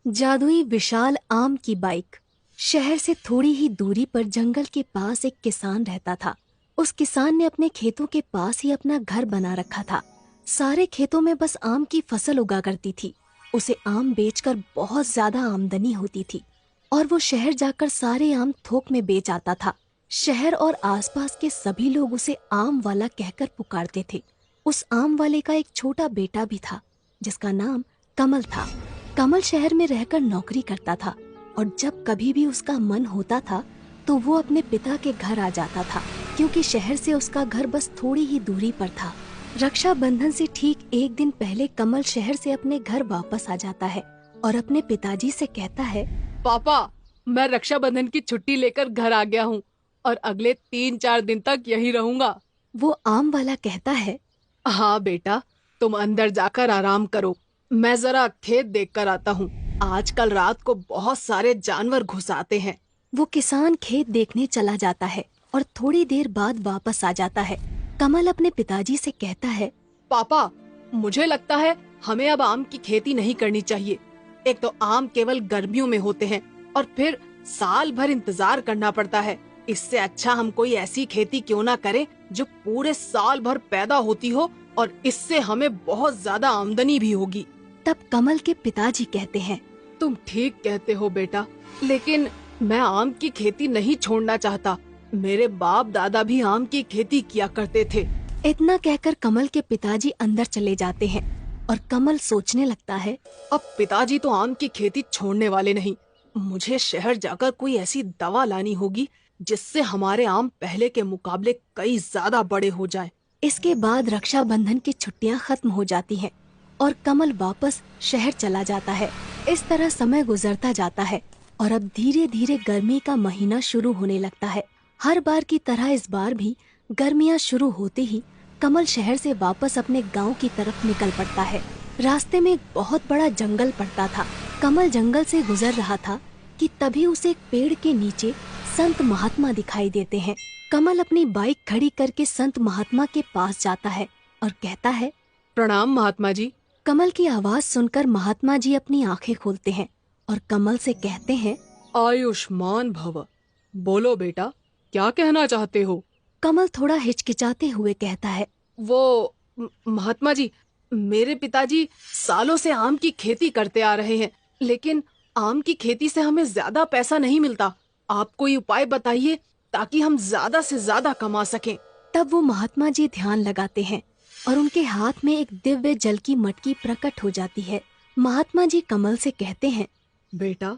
जादुई विशाल आम की बाइक। शहर से थोड़ी ही दूरी पर जंगल के पास एक किसान रहता था। उस किसान ने अपने खेतों के पास ही अपना घर बना रखा था। सारे खेतों में बस आम की फसल उगा करती थी। उसे आम बेचकर बहुत ज्यादा आमदनी होती थी और वो शहर जाकर सारे आम थोक में बेच आता था। शहर और आसपास के सभी लोग उसे आम वाला कहकर पुकारते थे। उस आम वाले का एक छोटा बेटा भी था जिसका नाम कमल था। कमल शहर में रहकर नौकरी करता था और जब कभी भी उसका मन होता था तो वो अपने पिता के घर आ जाता था, क्योंकि शहर से उसका घर बस थोड़ी ही दूरी पर था। रक्षाबंधन से ठीक एक दिन पहले कमल शहर से अपने घर वापस आ जाता है और अपने पिताजी से कहता है, पापा, मैं रक्षाबंधन की छुट्टी लेकर घर आ गया हूँ और अगले 3-4 दिन तक यहीं रहूंगा। वो आम वाला कहता है, हाँ बेटा, तुम अंदर जाकर आराम करो। मैं जरा खेत देख कर आता हूँ। आजकल रात को बहुत सारे जानवर घुस आते हैं। वो किसान खेत देखने चला जाता है और थोड़ी देर बाद वापस आ जाता है। कमल अपने पिताजी से कहता है, पापा, मुझे लगता है हमें अब आम की खेती नहीं करनी चाहिए। एक तो आम केवल गर्मियों में होते हैं और फिर साल भर इंतजार करना पड़ता है। इससे अच्छा हम कोई ऐसी खेती क्यों ना करें जो पूरे साल भर पैदा होती हो और इससे हमें बहुत ज्यादा आमदनी भी होगी। तब कमल के पिताजी कहते हैं, तुम ठीक कहते हो बेटा, लेकिन मैं आम की खेती नहीं छोड़ना चाहता। मेरे बाप दादा भी आम की खेती किया करते थे। इतना कहकर कमल के पिताजी अंदर चले जाते हैं और कमल सोचने लगता है, अब पिताजी तो आम की खेती छोड़ने वाले नहीं। मुझे शहर जाकर कोई ऐसी दवा लानी होगी जिससे हमारे आम पहले के मुकाबले कई ज्यादा बड़े हो जाएं। इसके बाद रक्षाबंधन की छुट्टियां खत्म हो जाती हैं और कमल वापस शहर चला जाता है। इस तरह समय गुजरता जाता है और अब धीरे धीरे गर्मी का महीना शुरू होने लगता है। हर बार की तरह इस बार भी गर्मियां शुरू होते ही कमल शहर से वापस अपने गांव की तरफ निकल पड़ता है। रास्ते में एक बहुत बड़ा जंगल पड़ता था। कमल जंगल से गुजर रहा था कि तभी उसे एक पेड़ के नीचे संत महात्मा दिखाई देते हैं। कमल अपनी बाइक खड़ी करके संत महात्मा के पास जाता है और कहता है, प्रणाम महात्मा जी। कमल की आवाज सुनकर महात्मा जी अपनी आंखें खोलते हैं और कमल से कहते हैं, आयुष्मान भव। बोलो बेटा, क्या कहना चाहते हो? कमल थोड़ा हिचकिचाते हुए कहता है, महात्मा जी, मेरे पिताजी सालों से आम की खेती करते आ रहे हैं, लेकिन आम की खेती से हमें ज्यादा पैसा नहीं मिलता। आप कोई उपाय बताइए ताकि हम ज्यादा से ज्यादा कमा सकें। तब वो महात्मा जी ध्यान लगाते हैं और उनके हाथ में एक दिव्य जल की मटकी प्रकट हो जाती है। महात्मा जी कमल से कहते हैं, बेटा,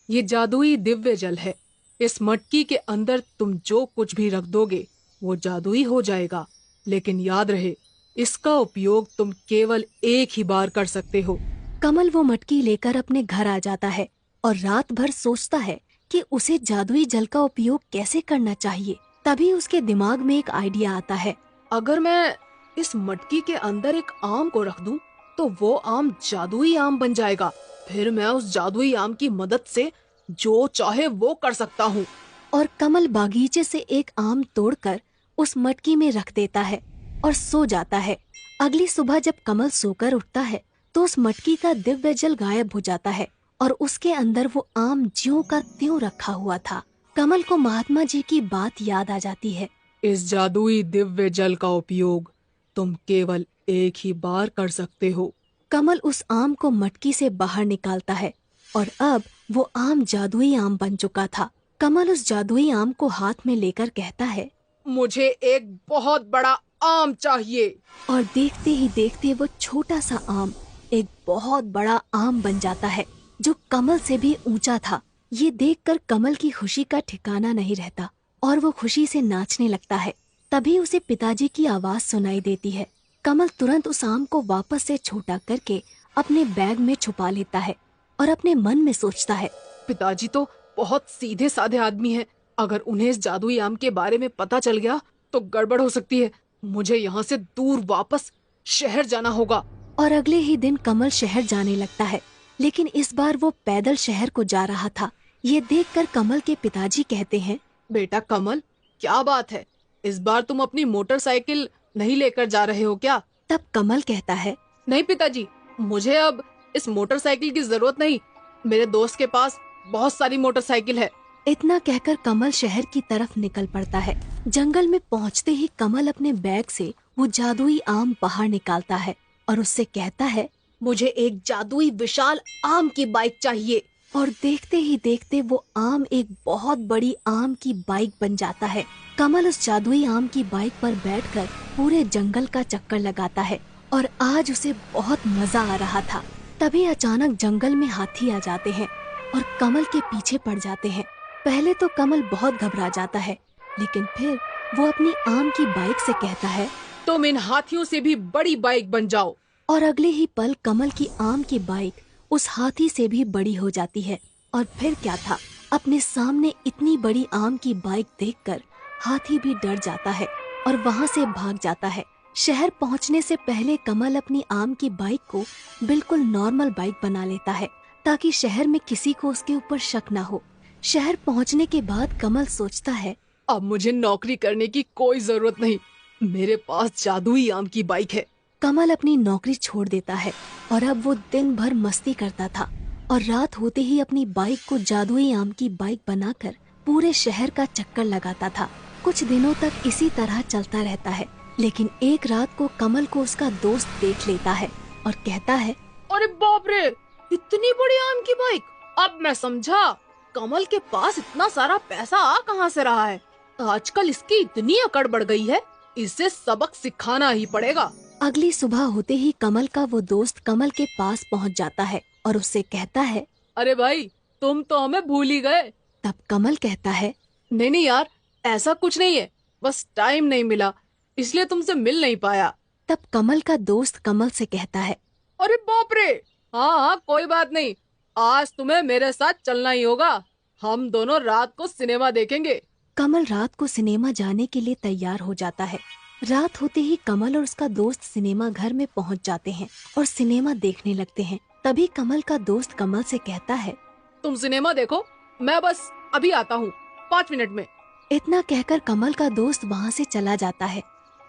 ये जादुई दिव्य जल है। इस मटकी के अंदर तुम जो कुछ भी रख दोगे वो जादुई हो जाएगा, लेकिन याद रहे, इसका उपयोग तुम केवल एक ही बार कर सकते हो। कमल वो मटकी लेकर अपने घर आ जाता है और रात भर सोचता है कि उसे जादुई जल का उपयोग कैसे करना चाहिए। तभी उसके दिमाग में एक आइडिया आता है। अगर मैं इस मटकी के अंदर एक आम को रख दूं, तो वो आम जादुई आम बन जाएगा। फिर मैं उस जादुई आम की मदद से जो चाहे वो कर सकता हूँ। और कमल बागीचे से एक आम तोड़कर उस मटकी में रख देता है और सो जाता है। अगली सुबह जब कमल सोकर उठता है तो उस मटकी का दिव्य जल गायब हो जाता है और उसके अंदर वो आम ज्यों का त्यों रखा हुआ था। कमल को महात्मा जी की बात याद आ जाती है। इस जादुई दिव्य जल का उपयोग तुम केवल एक ही बार कर सकते हो। कमल उस आम को मटकी से बाहर निकालता है और अब वो आम जादुई आम बन चुका था। कमल उस जादुई आम को हाथ में लेकर कहता है, मुझे एक बहुत बड़ा आम चाहिए। और देखते ही देखते वो छोटा सा आम एक बहुत बड़ा आम बन जाता है जो कमल से भी ऊंचा था। ये देखकर कमल की खुशी का ठिकाना नहीं रहता और वो खुशी से नाचने लगता है। तभी उसे पिताजी की आवाज सुनाई देती है। कमल तुरंत उस आम को वापस से छोटा करके अपने बैग में छुपा लेता है और अपने मन में सोचता है, पिताजी तो बहुत सीधे साधे आदमी हैं। अगर उन्हें इस जादुई आम के बारे में पता चल गया तो गड़बड़ हो सकती है। मुझे यहाँ से दूर वापस शहर जाना होगा। और अगले ही दिन कमल शहर जाने लगता है, लेकिन इस बार वो पैदल शहर को जा रहा था। ये देखकर कमल के पिताजी कहते हैं, बेटा कमल, क्या बात है? इस बार तुम अपनी मोटरसाइकिल नहीं लेकर जा रहे हो क्या? तब कमल कहता है, नहीं पिताजी, मुझे अब इस मोटरसाइकिल की जरूरत नहीं। मेरे दोस्त के पास बहुत सारी मोटरसाइकिल है। इतना कहकर कमल शहर की तरफ निकल पड़ता है। जंगल में पहुंचते ही कमल अपने बैग से वो जादुई आम बाहर निकालता है और उससे कहता है, मुझे एक जादुई विशाल आम की बाइक चाहिए। और देखते ही देखते वो आम एक बहुत बड़ी आम की बाइक बन जाता है। कमल उस जादुई आम की बाइक पर बैठकर पूरे जंगल का चक्कर लगाता है और आज उसे बहुत मजा आ रहा था। तभी अचानक जंगल में हाथी आ जाते हैं और कमल के पीछे पड़ जाते हैं। पहले तो कमल बहुत घबरा जाता है, लेकिन फिर वो अपनी आम की बाइक से कहता है, तुम इन हाथियों से भी बड़ी बाइक बन जाओ। और अगले ही पल कमल की आम की बाइक उस हाथी से भी बड़ी हो जाती है। और फिर क्या था, अपने सामने इतनी बड़ी आम की बाइक देखकर हाथी भी डर जाता है और वहाँ से भाग जाता है। शहर पहुँचने से पहले कमल अपनी आम की बाइक को बिल्कुल नॉर्मल बाइक बना लेता है ताकि शहर में किसी को उसके ऊपर शक ना हो। शहर पहुँचने के बाद कमल सोचता है, अब मुझे नौकरी करने की कोई जरूरत नहीं, मेरे पास जादुई आम की बाइक है। कमल अपनी नौकरी छोड़ देता है और अब वो दिन भर मस्ती करता था और रात होते ही अपनी बाइक को जादुई आम की बाइक बनाकर पूरे शहर का चक्कर लगाता था। कुछ दिनों तक इसी तरह चलता रहता है, लेकिन एक रात को कमल को उसका दोस्त देख लेता है और कहता है, अरे बाप रे, इतनी बड़ी आम की बाइक! अब मैं समझा कमल के पास इतना सारा पैसा आ कहाँ से रहा है। आजकल इसकी इतनी अकड़ बढ़ गई है, इसे सबक सिखाना ही पड़ेगा। अगली सुबह होते ही कमल का वो दोस्त कमल के पास पहुंच जाता है और उससे कहता है, अरे भाई, तुम तो हमें भूल ही गए। तब कमल कहता है, नहीं नहीं यार, ऐसा कुछ नहीं है, बस टाइम नहीं मिला इसलिए तुमसे मिल नहीं पाया। तब कमल का दोस्त कमल से कहता है, अरे बाप रे, हाँ हाँ कोई बात नहीं, आज तुम्हें मेरे साथ चलना ही होगा। हम दोनों रात को सिनेमा देखेंगे। कमल रात को सिनेमा जाने के लिए तैयार हो जाता है। रात होते ही कमल और उसका दोस्त सिनेमा घर में पहुंच जाते हैं और सिनेमा देखने लगते हैं। तभी कमल का दोस्त कमल से कहता है, तुम सिनेमा देखो, मैं बस अभी आता हूँ 5 मिनट में। इतना कहकर कमल का दोस्त वहाँ से चला जाता है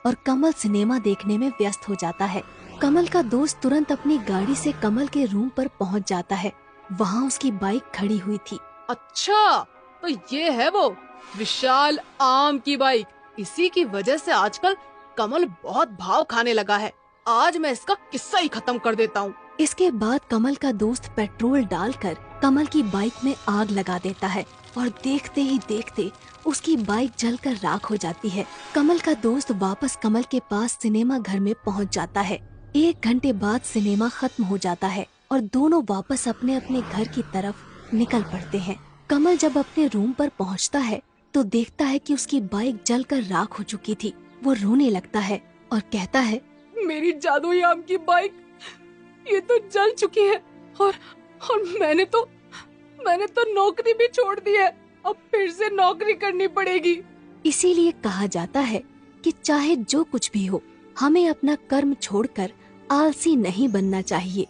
और कमल सिनेमा देखने में व्यस्त हो जाता है। कमल का दोस्त तुरंत अपनी गाड़ी से कमल के रूम पर पहुँच जाता है। वहाँ उसकी बाइक खड़ी हुई थी। अच्छा, तो ये है वो विशाल आम की बाइक। इसी की वजह से आजकल कमल बहुत भाव खाने लगा है। आज मैं इसका किस्सा ही खत्म कर देता हूँ। इसके बाद कमल का दोस्त पेट्रोल डालकर कमल की बाइक में आग लगा देता है और देखते ही देखते उसकी बाइक जलकर राख हो जाती है। कमल का दोस्त वापस कमल के पास सिनेमा घर में पहुंच जाता है। 1 घंटे बाद सिनेमा खत्म हो जाता है और दोनों वापस अपने अपने घर की तरफ निकल पड़ते हैं। कमल जब अपने रूम पर पहुंचता है तो देखता है कि उसकी बाइक जलकर राख हो चुकी थी। वो रोने लगता है और कहता है, मेरी जादुई आम की बाइक ये तो जल चुकी है और मैंने तो नौकरी भी छोड़ दी है। अब फिर से नौकरी करनी पड़ेगी। इसीलिए कहा जाता है कि चाहे जो कुछ भी हो, हमें अपना कर्म छोड़कर आलसी नहीं बनना चाहिए।